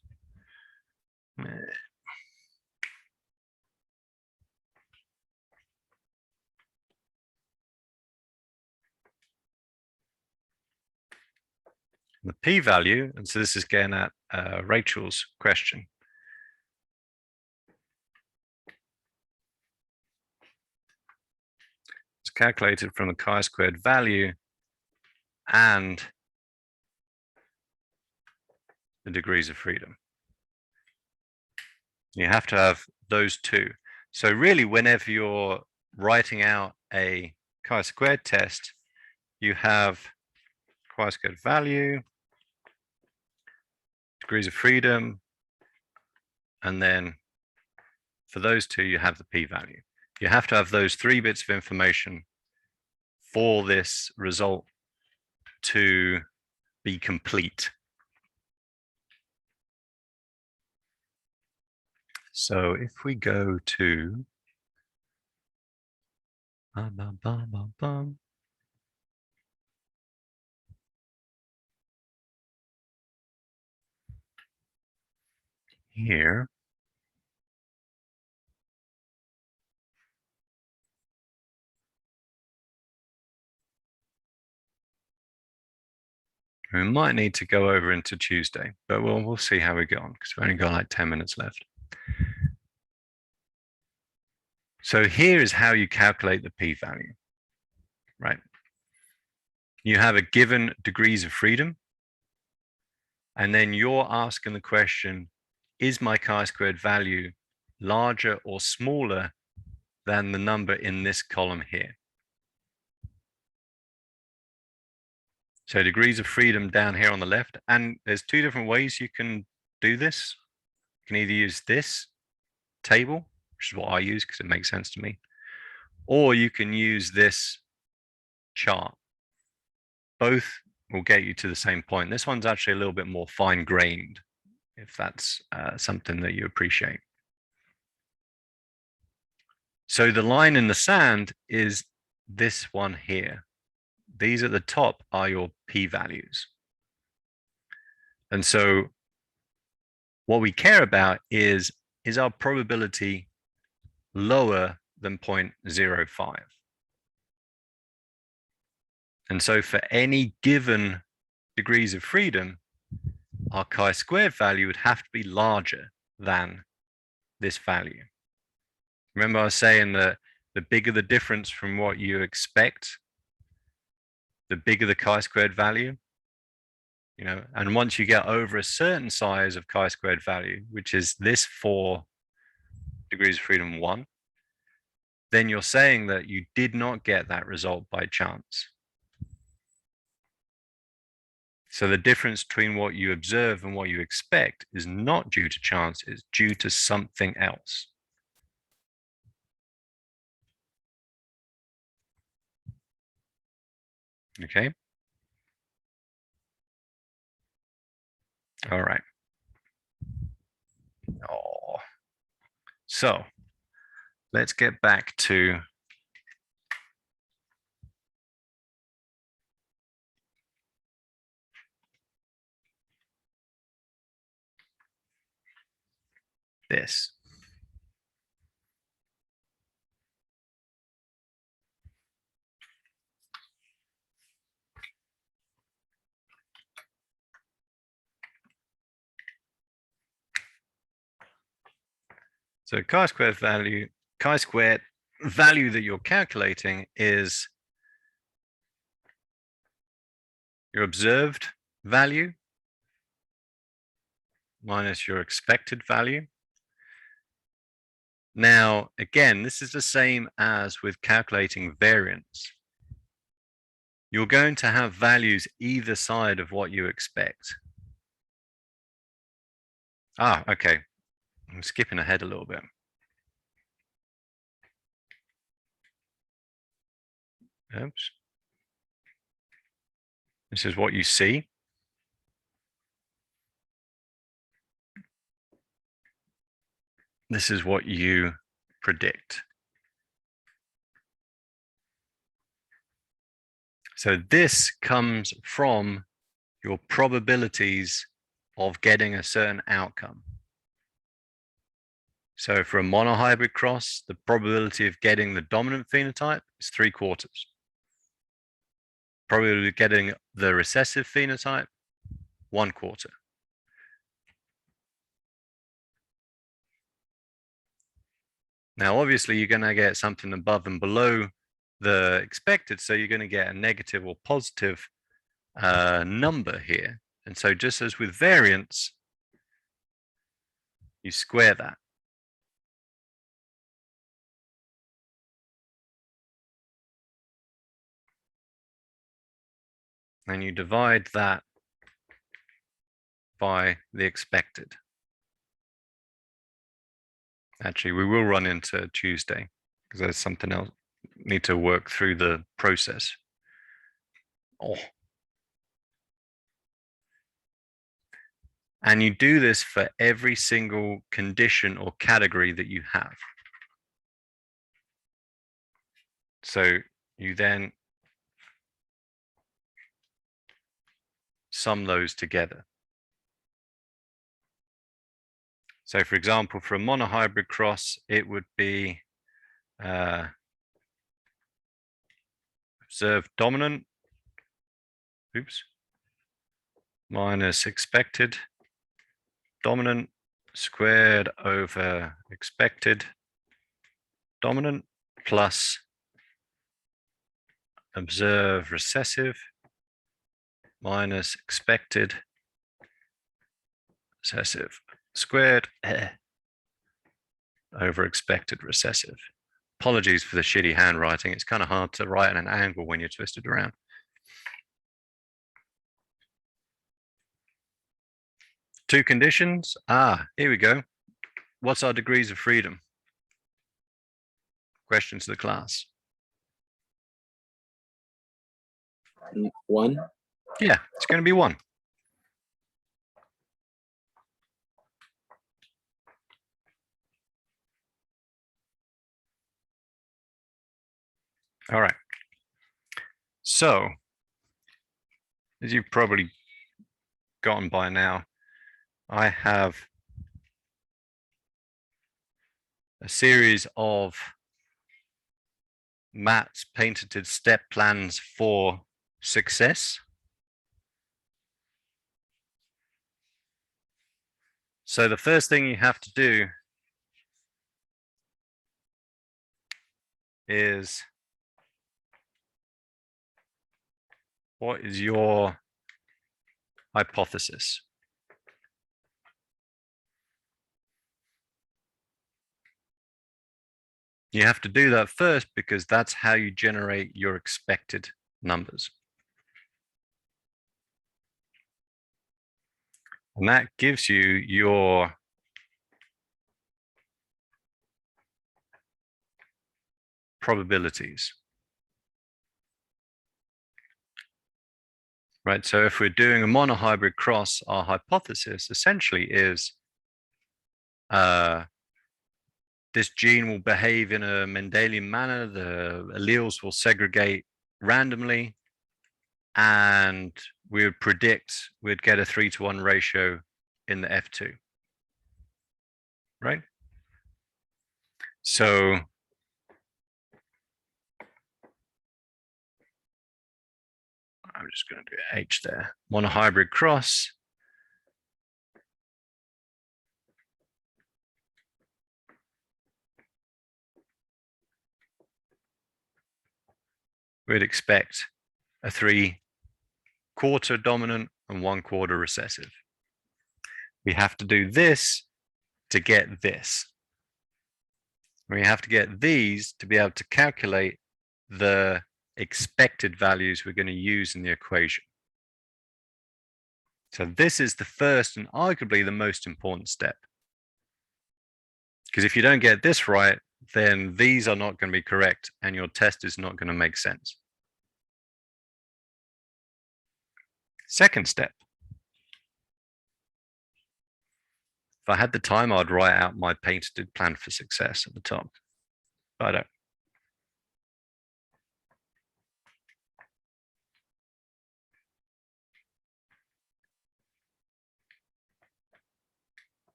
The p-value, and so this is getting at Rachel's question. It's calculated from the chi-squared value and the degrees of freedom. You have to have those two. So really, whenever you're writing out a chi-squared test, you have chi-squared value, degrees of freedom, and then for those two, you have the p-value. You have to have those 3 bits of information for this result to be complete. So if we go to here, we might need to go over into Tuesday, but we'll see how we get on, because we've only got like 10 minutes left. So here is how you calculate the p-value, right? You have a given degrees of freedom, and then you're asking the question, is my chi-squared value larger or smaller than the number in this column here? So degrees of freedom down here on the left, and there's 2 different ways you can do this. You can either use this table, which is what I use because it makes sense to me, or you can use this chart. Both will get you to the same point. This one's actually a little bit more fine-grained, if that's something that you appreciate. So the line in the sand is this one here. These at the top are your p-values. And so what we care about is our probability lower than 0.05? And so for any given degrees of freedom, our chi-squared value would have to be larger than this value. Remember I was saying that the bigger the difference from what you expect, the bigger the chi-squared value, you know, and once you get over a certain size of chi-squared value, which is this 4 degrees of freedom 1, then you're saying that you did not get that result by chance. So the difference between what you observe and what you expect is not due to chance, it's due to something else. Okay. All right. So let's get back to this. So chi-squared value that you're calculating is your observed value minus your expected value. Now, again, this is the same as with calculating variance. You're going to have values either side of what you expect. Okay. I'm skipping ahead a little bit. Oops. This is what you see. This is what you predict. So this comes from your probabilities of getting a certain outcome. So for a monohybrid cross, the probability of getting the dominant phenotype is 3/4. Probability of getting the recessive phenotype, 1/4. Now, obviously, you're going to get something above and below the expected, so you're going to get a negative or positive number here. And so just as with variance, you square that. And you divide that by the expected. Actually, we will run into Tuesday because there's something else. Need to work through the process. And you do this for every single condition or category that you have. So you then sum those together. So for example, for a monohybrid cross, it would be observed dominant, minus expected dominant squared over expected dominant plus observed recessive minus expected recessive squared over expected recessive. Apologies for the shitty handwriting. It's kind of hard to write at an angle when you're twisted around. Two conditions. Here we go. What's our degrees of freedom? Question to the class. 1. Yeah, it's going to be 1. All right. So, as you've probably gotten by now, I have a series of Matt's patented step plans for success. So the first thing you have to do is, what is your hypothesis? You have to do that first because that's how you generate your expected numbers. And that gives you your probabilities. Right, so if we're doing a monohybrid cross, our hypothesis essentially is this gene will behave in a Mendelian manner. The alleles will segregate randomly, and we would predict we'd get a 3-to-1 ratio in the F2, right? So I'm just going to do H there. Monohybrid cross. We'd expect a 3/4 dominant and 1/4 recessive. We have to do this to get this. We have to get these to be able to calculate the expected values we're going to use in the equation. So this is the first and arguably the most important step. Because if you don't get this right, then these are not going to be correct and your test is not going to make sense. Second step. If I had the time, I'd write out my patented plan for success at the top, but I don't.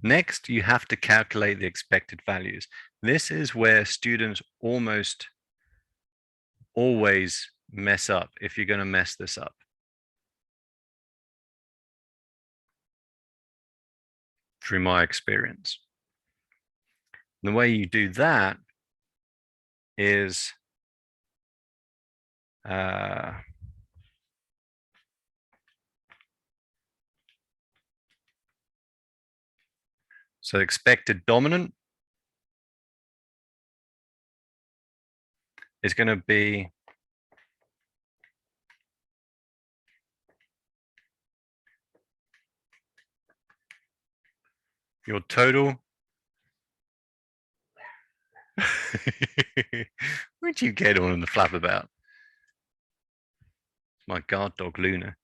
Next, you have to calculate the expected values. This is where students almost always mess up if you're going to mess this up. Through my experience. The way you do that is so expected dominant is going to be your total. Where'd you get on the flap about? My guard dog Luna.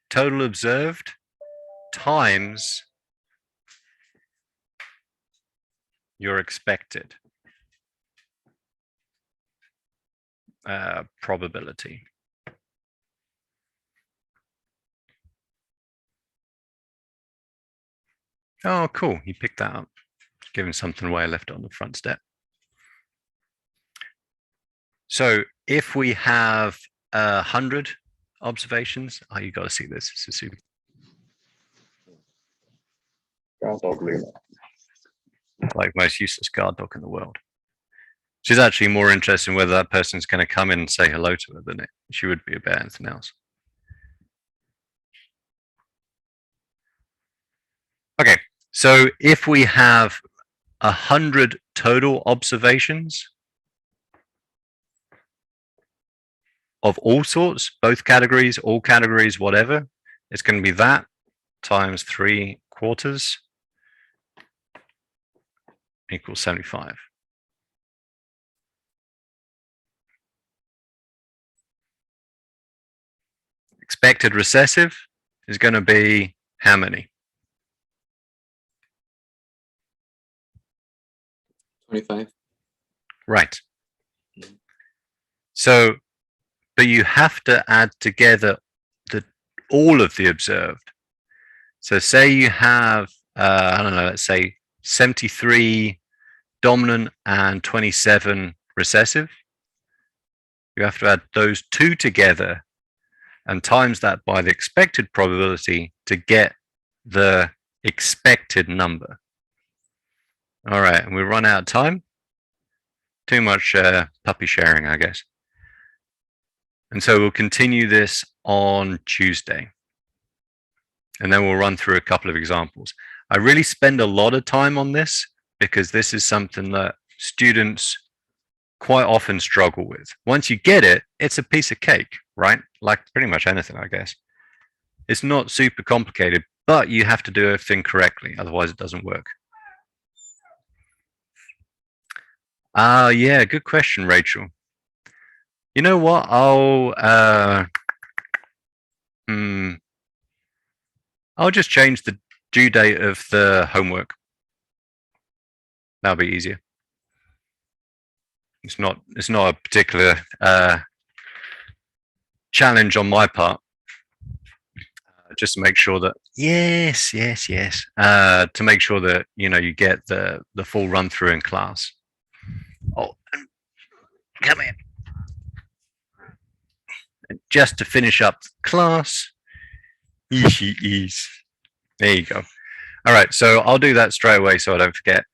Total observed times your expected probability. Oh, cool. You picked that up. Giving something away I left on the front step. So if we have 100 observations, oh, you got to see this. This is super. Guard dog Luna. Like most useless guard dog in the world. She's actually more interested in whether that person's going to come in and say hello to her than she would be about anything else. Okay, so if we have 100 total observations of all sorts, both categories, all categories, whatever, it's going to be that times 3/4 equals 75. Expected recessive is going to be how many? 25. Right. So, but you have to add together all of the observed. So say you have, I don't know, let's say 73 dominant and 27 recessive. You have to add those two together and times that by the expected probability to get the expected number. All right, and we run out of time. Too much puppy sharing, I guess. And so we'll continue this on Tuesday. And then we'll run through a couple of examples. I really spend a lot of time on this because this is something that students quite often struggle with. Once you get it, it's a piece of cake, right? Like pretty much anything, I guess. It's not super complicated, but you have to do everything correctly. Otherwise, it doesn't work. Yeah, good question, Rachel. You know what? I'll just change the due date of the homework. That'll be easier. It's not a particular challenge on my part. Just to make sure that yes, to make sure that you get the full run through in class. Oh, come in. And just to finish up class. There you go. All right, so I'll do that straight away so I don't forget,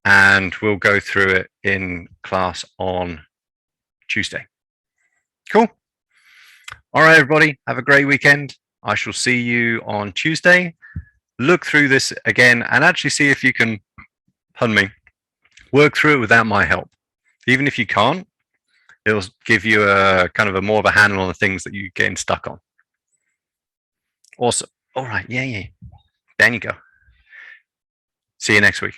and we'll go through it in class on Tuesday. Cool. All right, everybody, have a great weekend. I shall see you on Tuesday. Look through this again and actually see if you can, pardon me, work through it without my help. Even if you can't, it'll give you a kind of a more of a handle on the things that you're getting stuck on. Awesome. All right. Yeah. There you go. See you next week.